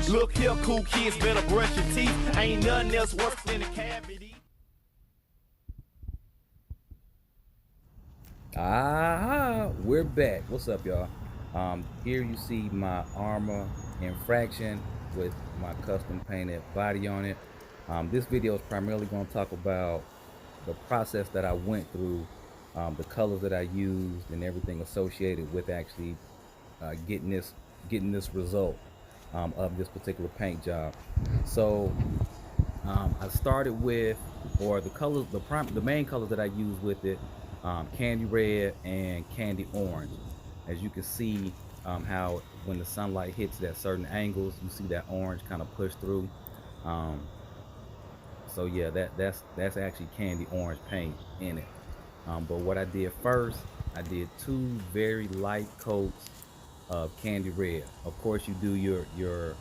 Look here, cool kids, better brush your teeth. Ain't nothing else worse than a cavity. We're back. What's up, y'all? Here you see my Arrma Infraction with my custom painted body on it. This video is primarily going to talk about the process that I went through, the colors that I used, and everything associated with actually getting this result of this particular paint job. So I started with, or the colors, the main colors that I used with it, candy red and candy orange. As you can see, how when the sunlight hits at certain angles, you see that orange kind of push through. So yeah, that's actually candy orange paint in it. But what I did first, I did two very light coats of candy red. Of course, you do your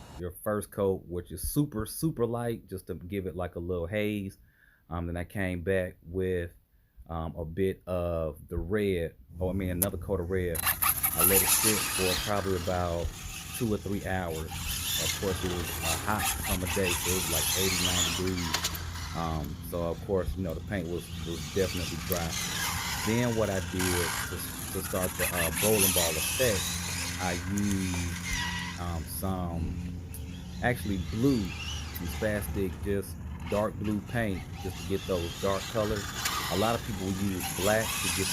first coat, which is super light, just to give it like a little haze. Then I came back with a bit of the red, another coat of red. I let it sit for probably about 2 or 3 hours. Of course, it was a hot summer day, so it was like 89 degrees. So of course, the paint was definitely dry. Then what I did to start the bowling ball effect, I used some blue, some spastic, just dark blue paint, just to get those dark colors. A lot of people use black to get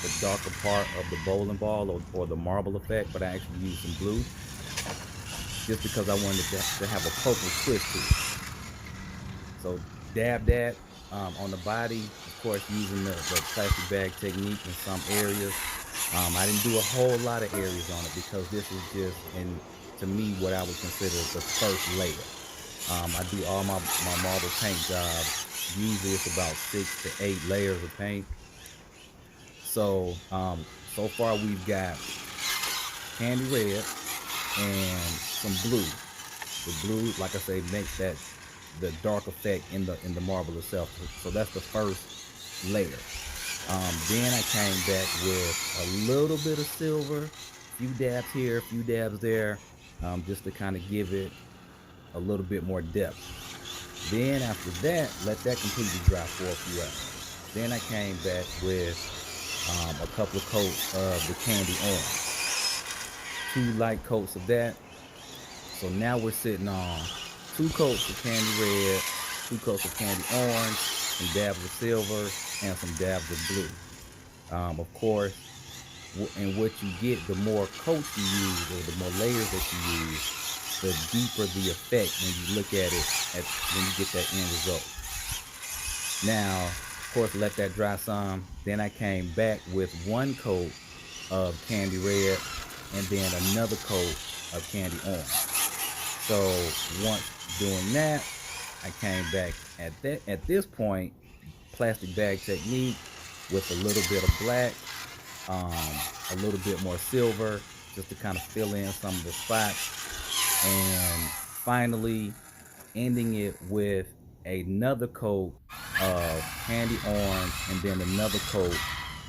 the darker part of the bowling ball or the marble effect, but I actually used some blue just because I wanted to have a purple twist to it. So dab that on the body, of course, using the plastic bag technique in some areas. I didn't do a whole lot of areas on it because this is just, to me, what I would consider the first layer. I do all my marble paint jobs. Usually it's about 6 to 8 layers of paint. So so far we've got candy red and some blue. The blue, like I say, makes that the dark effect in the marble itself. So that's the first layer. Then I came back with a little bit of silver, a few dabs here, a few dabs there, just to kind of give it a little bit more depth. Then after that, let that completely dry for a few hours. Then I came back with a couple of coats of the candy orange, 2 light coats of that. So now we're sitting on 2 coats of candy red, 2 coats of candy orange, some dabs of silver, and some dabs of blue. Of course, and what you get, the more coats you use, or the more layers that you use, the deeper the effect when you look at it, when you get that end result. Now, of course, let that dry some. Then I came back with 1 coat of candy red and then another coat of candy orange. So once doing that, I came back at this point, plastic bag technique with a little bit of black, a little bit more silver, just to kind of fill in some of the spots. And finally ending it with another coat of candy orange and then another coat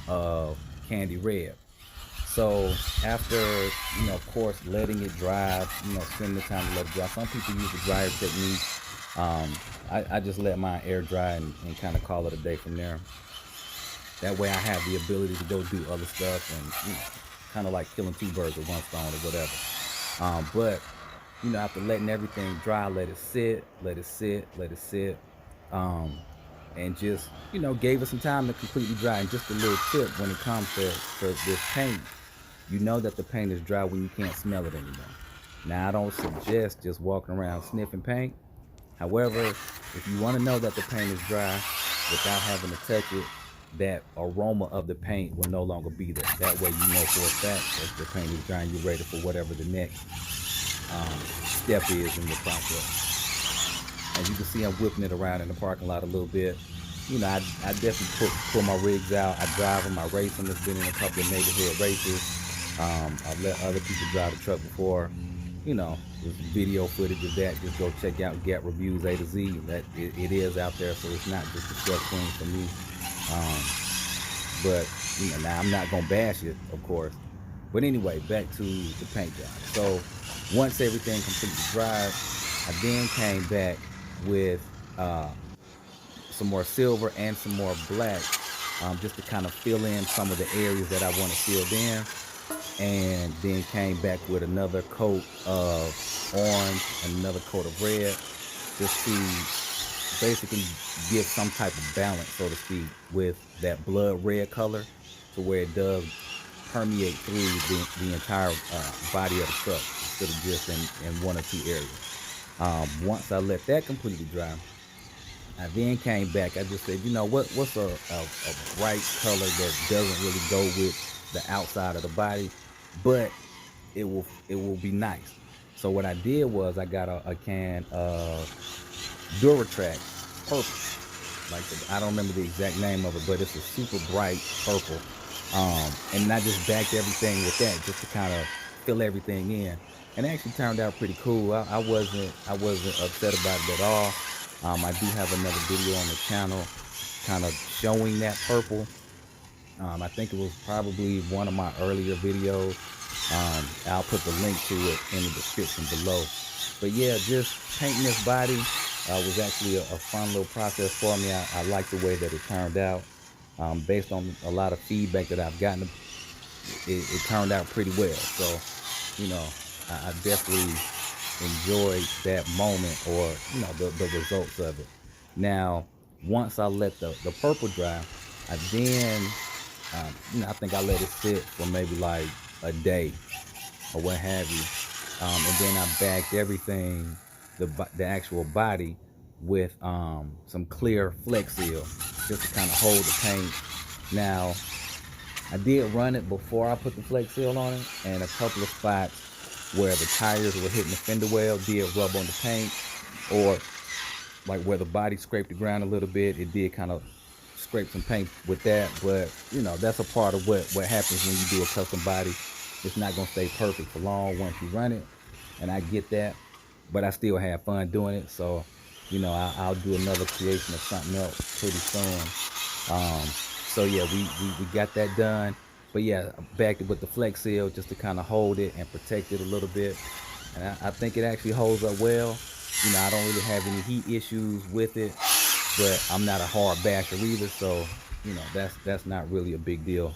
of candy red. So after, of course, letting it dry, spending the time to let it dry. Some people use the dryer technique. I just let mine air dry and kind of call it a day from there. That way I have the ability to go do other stuff and, kind of like killing 2 birds with 1 stone or whatever. But after letting everything dry, let it sit, and just, gave it some time to completely dry. And just a little tip when it comes to this paint, you know that the paint is dry when you can't smell it anymore. Now, I don't suggest just walking around sniffing paint. However, if you want to know that the paint is dry without having to touch it, that aroma of the paint will no longer be there. That way you know for a fact that the paint is dry and you're ready for whatever the next step is in the process. As you can see, I'm whipping it around in the parking lot a little bit. I definitely pull my rigs out. I drive them, I race them. It's been in a couple of neighborhood races. I've let other people drive the truck before. There's video footage of that. Just go check out Gap Reviews A to Z. That it is out there, so it's not just a step queen for me. But now I'm not gonna bash it, of course. But anyway, back to the paint job. So once everything completely dried, I then came back with some more silver and some more black, just to kind of fill in some of the areas that I want to fill in. And then came back with another coat of orange and another coat of red, just to basically give some type of balance, so to speak, with that blood red color, to where it does permeate through the entire body of the truck, instead of just in one or two areas. Once I let that completely dry, I then came back. I just said, you know what? What's a bright color that doesn't really go with the outside of the body, but it will be nice. So what I did was I got a can of Duratrack purple. I don't remember the exact name of it, but it's a super bright purple. And I just backed everything with that, just to kind of fill everything in. And it actually turned out pretty cool. I wasn't upset about it at all. I do have another video on the channel kind of showing that purple. I think it was probably one of my earlier videos. I'll put the link to it in the description below. But yeah, just painting this body was actually a fun little process for me. I like the way that it turned out. Based on a lot of feedback that I've gotten, it turned out pretty well. So, I definitely enjoyed that moment, or the results of it. Now, once I let the purple dry, I then I think I let it sit for maybe like a day or what have you, and then I backed everything, the actual body, with some clear Flex Seal, just to kind of hold the paint. Now, I did run it before I put the Flex Seal on it, and a couple of spots where the tires were hitting the fender well did rub on the paint, or like where the body scraped the ground a little bit, it did kind of scrape some paint with that. But that's a part of what happens when you do a custom body. It's not gonna stay perfect for long once you run it, and I get that, but I still have fun doing it. So I'll do another creation of something else pretty soon. So yeah, we got that done. But yeah, backed it with the Flex Seal just to kind of hold it and protect it a little bit. And I think it actually holds up well. I don't really have any heat issues with it, but I'm not a hard basher either. So, that's not really a big deal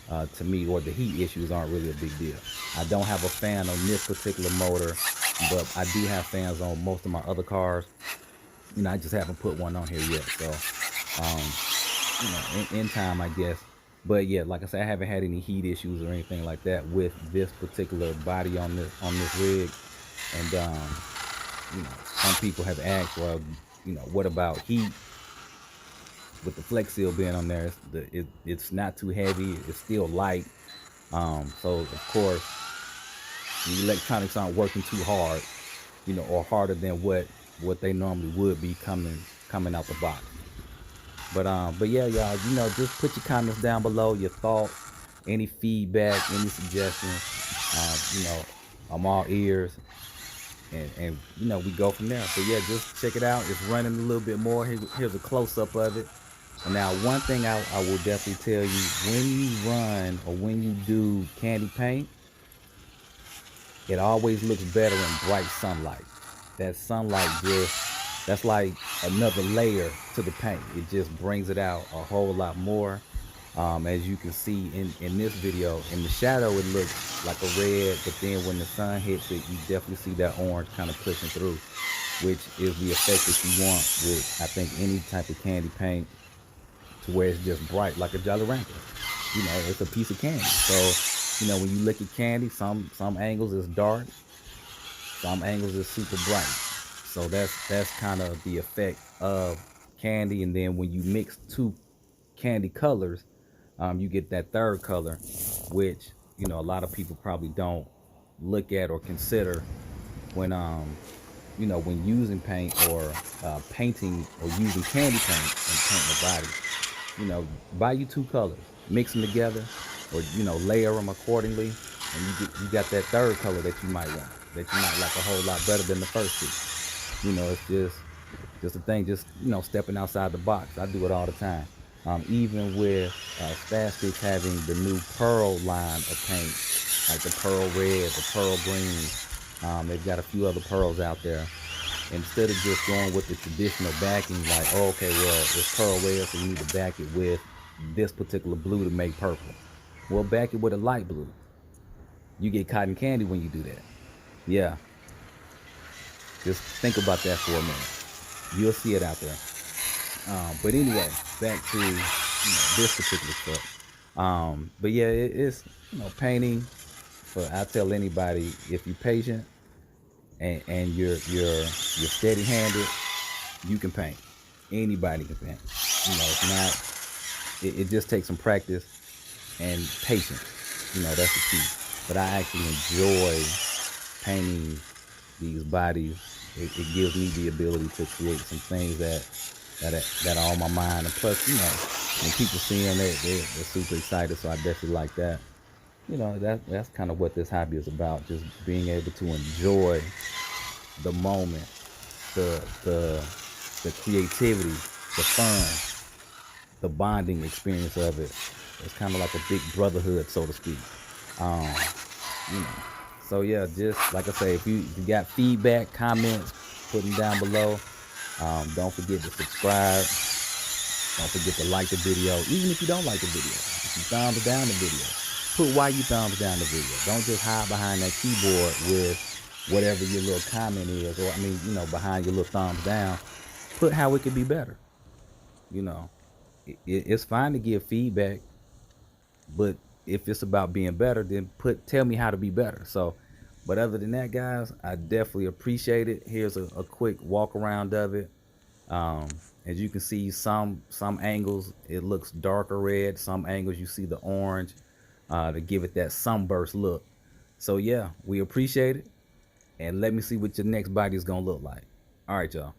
to me, or the heat issues aren't really a big deal. I don't have a fan on this particular motor, but I do have fans on most of my other cars. I just haven't put one on here yet. So, in time, I guess. But yeah, like I said, I haven't had any heat issues or anything like that with this particular body on this rig. And some people have asked, well, what about heat? With the Flex Seal being on there, it's not too heavy. It's still light. So of course, the electronics aren't working too hard, or harder than what they normally would be coming out the box. But yeah, y'all, just put your comments down below, your thoughts, any feedback, any suggestions. I'm all ears, and we go from there. But yeah, just check it out. It's running a little bit more. Here's a close-up of it. And now, one thing I will definitely tell you: when you run or when you do candy paint, it always looks better in bright sunlight. That sunlight that's like another layer to the paint. It just brings it out a whole lot more. As you can see in this video, in the shadow it looks like a red, but then when the sun hits it, you definitely see that orange kind of pushing through, which is the effect that you want with, I think, any type of candy paint, to where it's just bright like a Jolly Rancher. It's a piece of candy. So when you look at candy, some angles is dark, some angles is super bright. So that's kind of the effect of candy. And then when you mix two candy colors, you get that third color, which a lot of people probably don't look at or consider when when using paint, or painting, or using candy paint and painting the body. Buy you two colors, mix them together, or layer them accordingly, and you got that third color that you might want, that you might like a whole lot better than the first two. It's just a thing, just stepping outside the box. I do it all the time. Even with Spastix having the new Pearl line of paint, like the pearl red, the pearl green. They've got a few other pearls out there. Instead of just going with the traditional backing, like, oh, okay, well, it's pearl red, so you need to back it with this particular blue to make purple. Well, back it with a light blue. You get cotton candy when you do that. Yeah, just think about that for a minute. You'll see it out there. But anyway, back to this particular stuff. But yeah, it's painting. For I tell anybody, if you're patient and you're steady handed, you can paint. Anybody can paint. It's not. It just takes some practice and patience. That's the key. But I actually enjoy painting these bodies. It gives me the ability to create some things that are on my mind. And plus, when people see them, they're super excited. So I definitely like that. That's kind of what this hobby is about. Just being able to enjoy the moment, the creativity, the fun, the bonding experience of it. It's kind of like a big brotherhood, so to speak. Um, you know. So yeah, just like I say, if you got feedback, comments, put them down below. Don't forget to subscribe. Don't forget to like the video, even if you don't like the video. If you thumbs down the video, put why you thumbs down the video. Don't just hide behind that keyboard with whatever your little comment is, or behind your little thumbs down. Put how it could be better. You know, it's fine to give feedback, but if it's about being better, then tell me how to be better. So, but other than that, guys, I definitely appreciate it. Here's a quick walk around of it. Um, as you can see, some angles it looks darker red. Some angles you see the orange to give it that sunburst look. So yeah, we appreciate it, and let me see what your next body is gonna look like. All right, y'all.